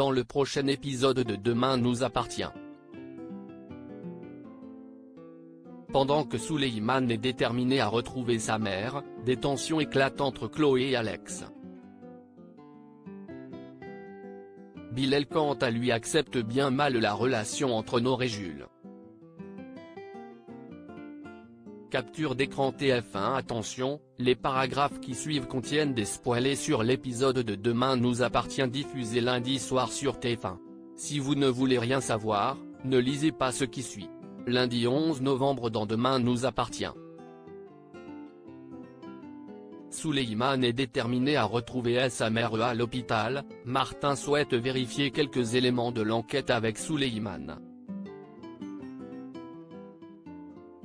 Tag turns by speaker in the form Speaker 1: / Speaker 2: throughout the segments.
Speaker 1: dans le prochain épisode de Demain nous appartient. Pendant que Suleiman est déterminé à retrouver sa mère, des tensions éclatent entre Chloé et Alex. Bilal quant à lui accepte bien mal la relation entre Nour et Jules. Capture d'écran TF1. Attention, les paragraphes qui suivent contiennent des spoilers sur l'épisode de Demain nous appartient diffusé lundi soir sur TF1. Si vous ne voulez rien savoir, ne lisez pas ce qui suit. Lundi 11 novembre dans Demain nous appartient. Suleiman est déterminé à retrouver sa mère à l'hôpital. Martin souhaite vérifier quelques éléments de l'enquête avec Suleiman.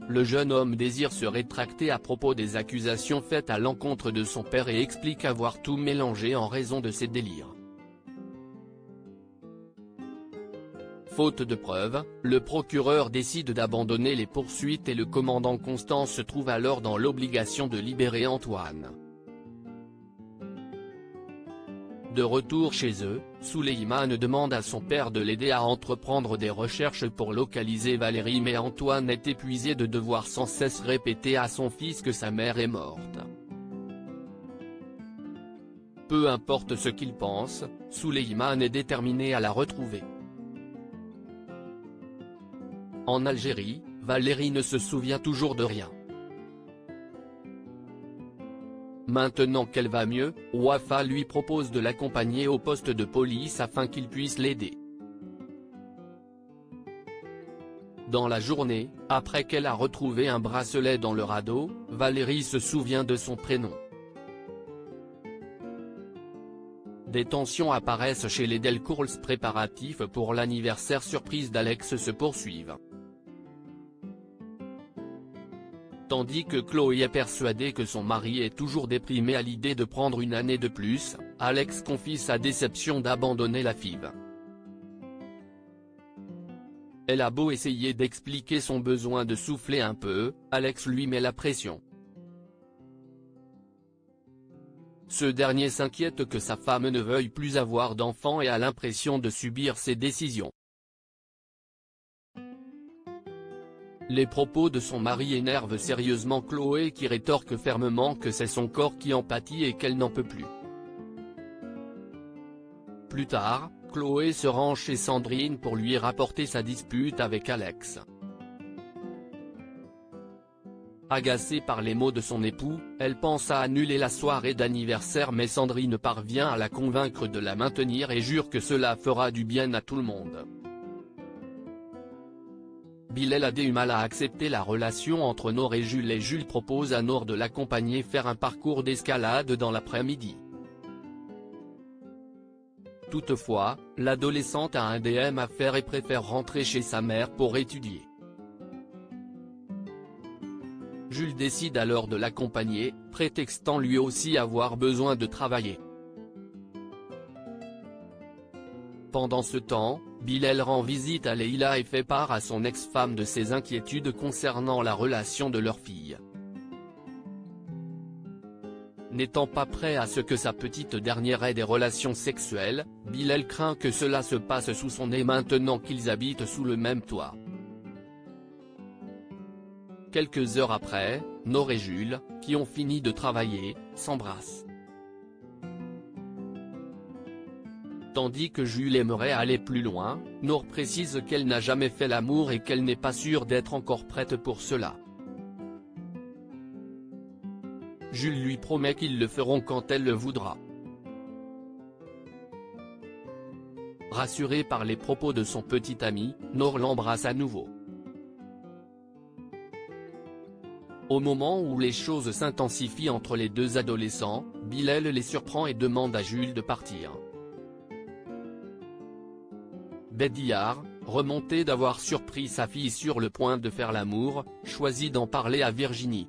Speaker 1: Le jeune homme désire se rétracter à propos des accusations faites à l'encontre de son père et explique avoir tout mélangé en raison de ses délires. Faute de preuves, le procureur décide d'abandonner les poursuites et le commandant Constant se trouve alors dans l'obligation de libérer Antoine. De retour chez eux, Suleiman demande à son père de l'aider à entreprendre des recherches pour localiser Valérie, mais Antoine est épuisé de devoir sans cesse répéter à son fils que sa mère est morte. Peu importe ce qu'il pense, Suleiman est déterminé à la retrouver. En Algérie, Valérie ne se souvient toujours de rien. Maintenant qu'elle va mieux, Wafa lui propose de l'accompagner au poste de police afin qu'il puisse l'aider. Dans la journée, après qu'elle a retrouvé un bracelet dans le radeau, Valérie se souvient de son prénom. Des tensions apparaissent chez les Delcourt. Préparatifs pour l'anniversaire surprise d'Alex se poursuivent. Tandis que Chloé est persuadée que son mari est toujours déprimé à l'idée de prendre une année de plus, Alex confie sa déception d'abandonner la FIV. Elle a beau essayer d'expliquer son besoin de souffler un peu, Alex lui met la pression. Ce dernier s'inquiète que sa femme ne veuille plus avoir d'enfants et a l'impression de subir ses décisions. Les propos de son mari énervent sérieusement Chloé qui rétorque fermement que c'est son corps qui en pâtit et qu'elle n'en peut plus. Plus tard, Chloé se rend chez Sandrine pour lui rapporter sa dispute avec Alex. Agacée par les mots de son époux, elle pense à annuler la soirée d'anniversaire mais Sandrine parvient à la convaincre de la maintenir et jure que cela fera du bien à tout le monde. Bilal a du mal à accepter la relation entre Nour et Jules propose à Nour de l'accompagner faire un parcours d'escalade dans l'après-midi. Toutefois, l'adolescente a un DM à faire et préfère rentrer chez sa mère pour étudier. Jules décide alors de l'accompagner, prétextant lui aussi avoir besoin de travailler. Pendant ce temps, Bilal rend visite à Leïla et fait part à son ex-femme de ses inquiétudes concernant la relation de leur fille. N'étant pas prêt à ce que sa petite dernière ait des relations sexuelles, Bilal craint que cela se passe sous son nez maintenant qu'ils habitent sous le même toit. Quelques heures après, Nour et Jules, qui ont fini de travailler, s'embrassent. Tandis que Jules aimerait aller plus loin, Nour précise qu'elle n'a jamais fait l'amour et qu'elle n'est pas sûre d'être encore prête pour cela. Jules lui promet qu'ils le feront quand elle le voudra. Rassurée par les propos de son petit ami, Nour l'embrasse à nouveau. Au moment où les choses s'intensifient entre les deux adolescents, Bilal les surprend et demande à Jules de partir. Bédiar, remonté d'avoir surpris sa fille sur le point de faire l'amour, choisit d'en parler à Virginie.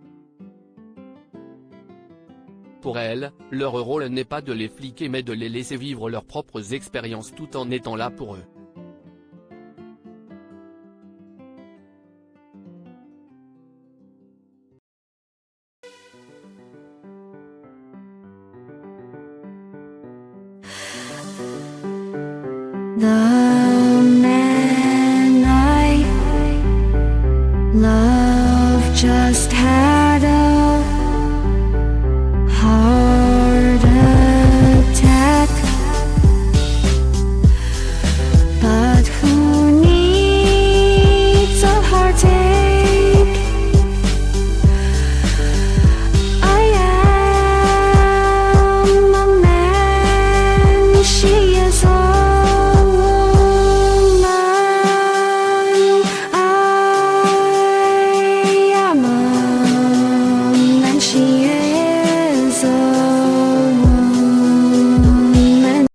Speaker 1: Pour elle, leur rôle n'est pas de les fliquer mais de les laisser vivre leurs propres expériences tout en étant là pour eux.
Speaker 2: The man I love just had